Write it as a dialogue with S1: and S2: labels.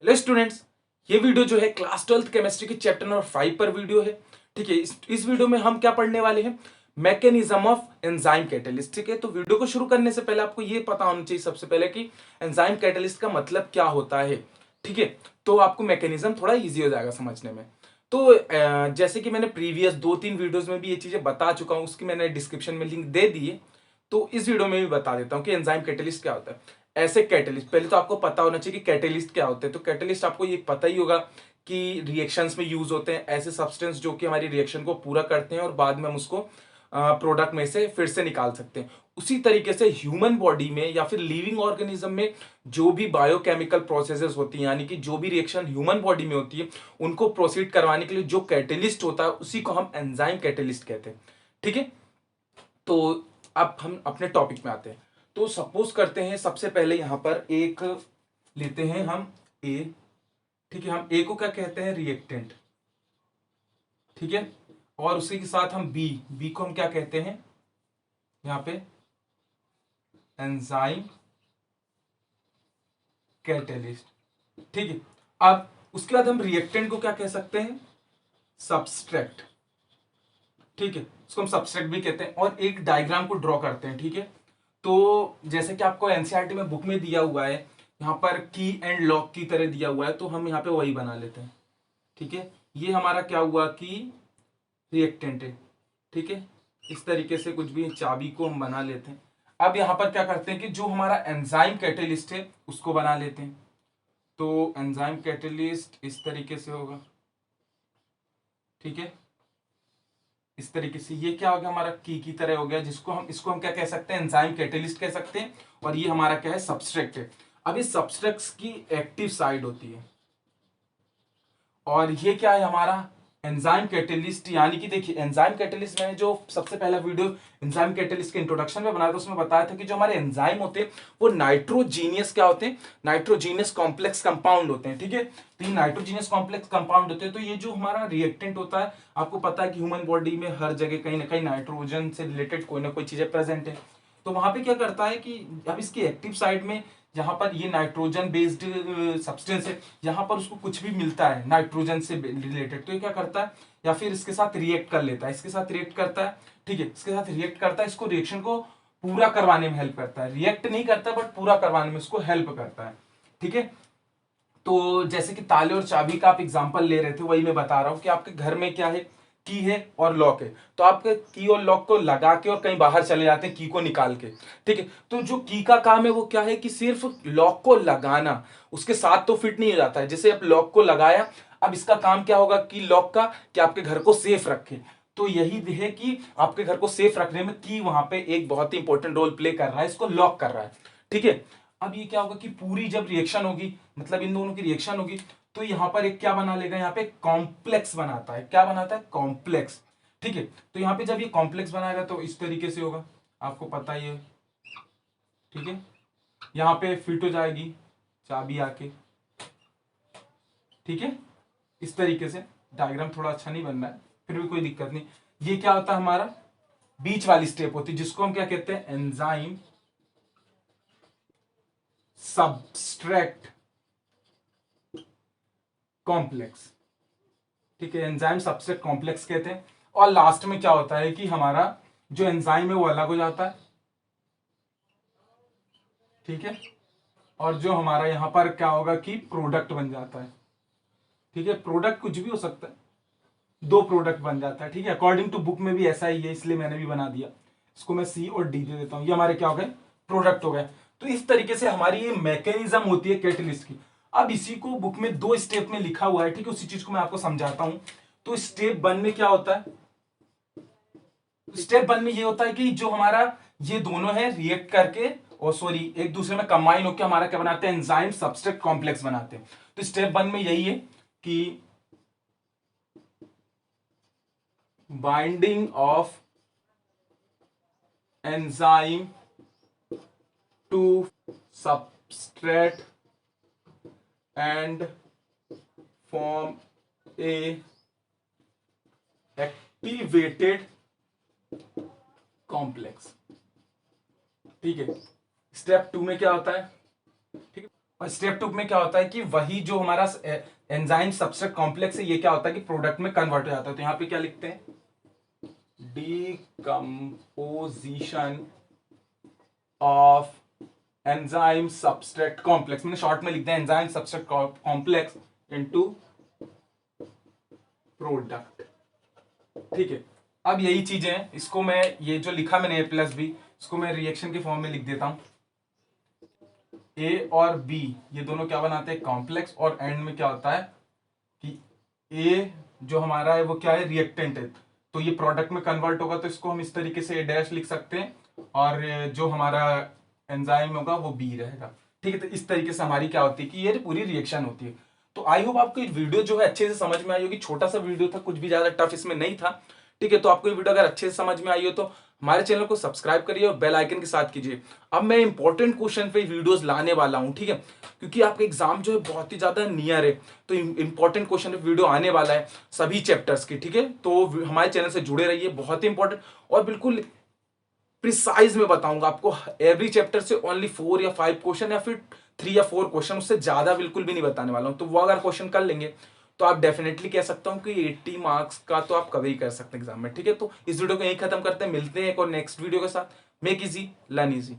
S1: Hello students, ये video जो है क्लास 12th केमिस्ट्री के चैप्टर नंबर 5 पर वीडियो है। ठीक है, इस वीडियो में हम क्या पढ़ने वाले हैं? Mechanism of enzyme catalyst. ठीक है, तो वीडियो को शुरू करने से पहले आपको ये पता होना चाहिए सबसे पहले कि एंजाइम कैटलिस्ट का मतलब क्या होता है। ठीक है, तो आपको मैकेनिज्म थोड़ा इजी हो जाएगा समझने में। तो जैसे कि मैंने प्रीवियस 2-3 वीडियोज में भी ये चीजें बता चुका हूँ, उसकी मैंने डिस्क्रिप्शन में लिंक दे दिए। तो इस वीडियो में भी बता देता हूँ कि एंजाइम कैटलिस्ट क्या होता है। ऐसे कैटलिस्ट, पहले तो आपको पता होना चाहिए कि कैटलिस्ट क्या होते हैं। तो कैटलिस्ट आपको ये पता ही होगा कि रिएक्शंस में यूज होते हैं ऐसे सब्सटेंस जो कि हमारी रिएक्शन को पूरा करते हैं और बाद में हम उसको प्रोडक्ट में से फिर से निकाल सकते हैं। उसी तरीके से ह्यूमन बॉडी में या फिर लिविंग ऑर्गेनिज्म में जो भी बायोकेमिकल प्रोसेसेस होती हैं, यानी कि जो भी रिएक्शन ह्यूमन बॉडी में होती है, उनको प्रोसीड करवाने के लिए जो कैटलिस्ट होता है उसी को हम एंजाइम कैटलिस्ट कहते हैं। ठीक है, तो अब हम अपने टॉपिक में आते हैं। तो सपोज करते हैं सबसे पहले यहां पर एक लेते हैं हम ए। ठीक है, हम ए को क्या कहते हैं? रिएक्टेंट। ठीक है, और उसी के साथ हम बी, बी को हम क्या कहते हैं यहां पे? Enzyme catalyst. ठीक है, अब उसके बाद हम रिएक्टेंट को क्या कह सकते हैं? सब्सट्रैक्ट। ठीक है, उसको हम सब्सट्रैक्ट भी कहते हैं। और एक डायग्राम को ड्रॉ करते हैं। ठीक है, तो जैसे कि आपको एनसीईआरटी में बुक में दिया हुआ है, यहाँ पर की एंड लॉक की तरह दिया हुआ है, तो हम यहाँ पे वही बना लेते हैं। ठीक है, ये हमारा क्या हुआ कि रिएक्टेंट है। ठीक है, इस तरीके से कुछ भी चाबी को हम बना लेते हैं। अब यहाँ पर क्या करते हैं कि जो हमारा एंजाइम कैटेलिस्ट है उसको बना लेते हैं। तो एंजाइम कैटेलिस्ट इस तरीके से होगा। ठीक है, इस तरीके से ये क्या हो गया? हमारा की तरह हो गया, जिसको हम इसको हम क्या कह सकते हैं? एंजाइम कैटेलिस्ट कह सकते हैं। और ये हमारा क्या है? सब्सट्रैक्ट है। अब इस सब्सट्रैक्ट की एक्टिव साइड होती है और ये क्या है? हमारा एंजाइम कैटेलिस्ट। यानी कि देखिए, एंजाइम कैटेलिस्ट मैंने जो सबसे पहला वीडियो एंजाइम कैटेलिस्ट के इंट्रोडक्शन में बनाया था उसमें बताया था कि जो हमारे एंजाइम होते हैं वो नाइट्रोजीनियस क्या होते हैं? नाइट्रोजीनियस कॉम्प्लेक्स कंपाउंड होते हैं। ठीक है, तो ये नाइट्रोजीनियस कॉम्प्लेक्स कंपाउंड होते हैं। तो ये जो हमारा रिएक्टेंट होता है, आपको पता है कि ह्यूमन बॉडी में हर जगह कहीं ना कहीं नाइट्रोजन से रिलेटेड कोई ना कोई चीजें प्रेजेंट है। तो वहां पे क्या करता है कि अब इसकी एक्टिव साइड में जहां पर ये नाइट्रोजन बेस्ड सब्सटेंस है, जहां पर उसको कुछ भी मिलता है नाइट्रोजन से रिलेटेड, तो ये क्या करता है? या फिर इसके साथ रिएक्ट कर लेता है, इसके साथ रिएक्ट करता है। ठीक है, इसके साथ रिएक्ट करता है, इसको रिएक्शन को पूरा करवाने में हेल्प करता है। रिएक्ट नहीं करता बट पूरा करवाने में इसको हेल्प करता है। ठीक है, तो जैसे कि ताले और चाबी का आप एग्जांपल ले रहे थे, वही मैं बता रहा हूं कि आपके घर में क्या है? की है और लॉक है। तो आप की और लॉक को लगा के और कहीं बाहर चले जाते हैं की को निकाल के। ठीक है, तो जो की का काम है वो क्या है कि सिर्फ लॉक को लगाना, उसके साथ तो फिट नहीं हो जाता है। जैसे आप लॉक को लगाया, अब इसका काम क्या होगा कि लॉक का, कि आपके घर को सेफ रखे। तो यही है कि आपके घर को सेफ रखने में की वहां पे एक बहुत ही इंपॉर्टेंट रोल प्ले कर रहा है, इसको लॉक कर रहा है। ठीक है, अब ये क्या होगा कि पूरी जब रिएक्शन होगी, मतलब इन दोनों की रिएक्शन होगी, तो यहां पर एक क्या बना लेगा? यहाँ पे कॉम्प्लेक्स बनाता है। क्या बनाता है? कॉम्प्लेक्स। ठीक है, तो यहाँ पे जब ये कॉम्प्लेक्स बनाएगा तो इस तरीके से होगा, आपको पता ही है। ठीक है, यहाँ पे फिट हो जाएगी चाबी आके। ठीक है, इस तरीके से डायग्राम थोड़ा अच्छा नहीं बन रहा है, फिर भी कोई दिक्कत नहीं। ये क्या होता है? हमारा बीच वाली स्टेप होती है, जिसको हम क्या कहते हैं? Enzyme subtract complex. ठीक है, एंजाइम सबस्ट्रेट कॉम्प्लेक्स कहते हैं। और लास्ट में क्या होता है कि हमारा जो एंजाइम है वो अलग हो जाता है। ठीक है, और जो हमारा यहां पर क्या होगा कि प्रोडक्ट बन जाता है। ठीक है, प्रोडक्ट कुछ भी हो सकता है, दो प्रोडक्ट बन जाता है। ठीक है, अकॉर्डिंग टू बुक में भी ऐसा ही है, इसलिए मैंने भी बना दिया। इसको मैं सी और डी दे देता हूं, ये हमारे क्या हो गए? प्रोडक्ट हो गए। तो इस तरीके से हमारी ये मैकेनिज्म होती है कैटलिस्ट की। अब इसी को बुक में 2 स्टेप में लिखा हुआ है। ठीक है, उसी चीज को मैं आपको समझाता हूं। तो स्टेप 1 में क्या होता है? स्टेप 1 में ये होता है कि जो हमारा ये दोनों है रिएक्ट करके, और सॉरी, एक दूसरे में कंबाइन होकर हमारा क्या बनाते हैं? एंजाइम सबस्ट्रेट कॉम्प्लेक्स बनाते हैं। तो स्टेप 1 में यही है कि binding of enzyme to substrate and form a activated complex. ठीक है, स्टेप 2 में क्या होता है? ठीक है, और स्टेप 2 में क्या होता है कि वही जो हमारा एंजाइम सबस्ट्रेट कॉम्प्लेक्स है, ये क्या होता है कि प्रोडक्ट में कन्वर्ट हो जाता है। तो यहाँ पे क्या लिखते हैं, decomposition of enzyme substrate complex, मैंने शॉर्ट में लिख दिया enzyme substrate complex into product. ठीक है, अब यही चीजें हैं, इसको मैं ये जो लिखा मैंने A+B, इसको मैं रिएक्शन के फॉर्म में लिख देता हूं। ए और बी ये दोनों क्या बनाते हैं, कॉम्प्लेक्स, और एंड में क्या होता है कि ए जो हमारा है वो क्या है, रिएक्टेंट है, तो ये प्रोडक्ट में कन्वर्ट होगा, तो इसको हम इस तरीके से A' लिख सकते हैं, और जो हमारा एंजाइम होगा वो बी रहेगा। ठीक है, तो इस तरीके से हमारी क्या होती है कि ये पूरी रिएक्शन होती है। तो आई होप आपको ये वीडियो जो है अच्छे से समझ में आई होगी। छोटा सा वीडियो था, कुछ भी ज्यादा टफ इसमें नहीं था। ठीक है, तो आपको ये वीडियो अगर अच्छे से समझ में आई हो तो हमारे चैनल को सब्सक्राइब करिए और बेल आइकन के साथ कीजिए। अब मैं इंपॉर्टेंट क्वेश्चन पे वीडियोस लाने वाला हूं, ठीक है, क्योंकि आपका एग्जाम जो है बहुत ही ज्यादा नियर है, तो इंपॉर्टेंट क्वेश्चन पे वीडियो आने वाला है सभी चैप्टर्स की। ठीक है, तो हमारे चैनल से जुड़े रहिए, बहुत ही इंपॉर्टेंट और बिल्कुल प्रिसाइज में बताऊंगा आपको। एवरी चैप्टर से ओनली 4 या 5 क्वेश्चन, या फिर 3 या 4 क्वेश्चन, उससे ज्यादा बिल्कुल भी नहीं बताने वाला हूं। तो वो अगर क्वेश्चन कर लेंगे तो आप डेफिनेटली कह सकता हूं कि 80 मार्क्स का तो आप कवर ही कर सकते हैं एग्जाम में। ठीक है, तो इस वीडियो को यहीं खत्म करते हैं, मिलते हैं एक और नेक्स्ट वीडियो के साथ। Make easy learn easy.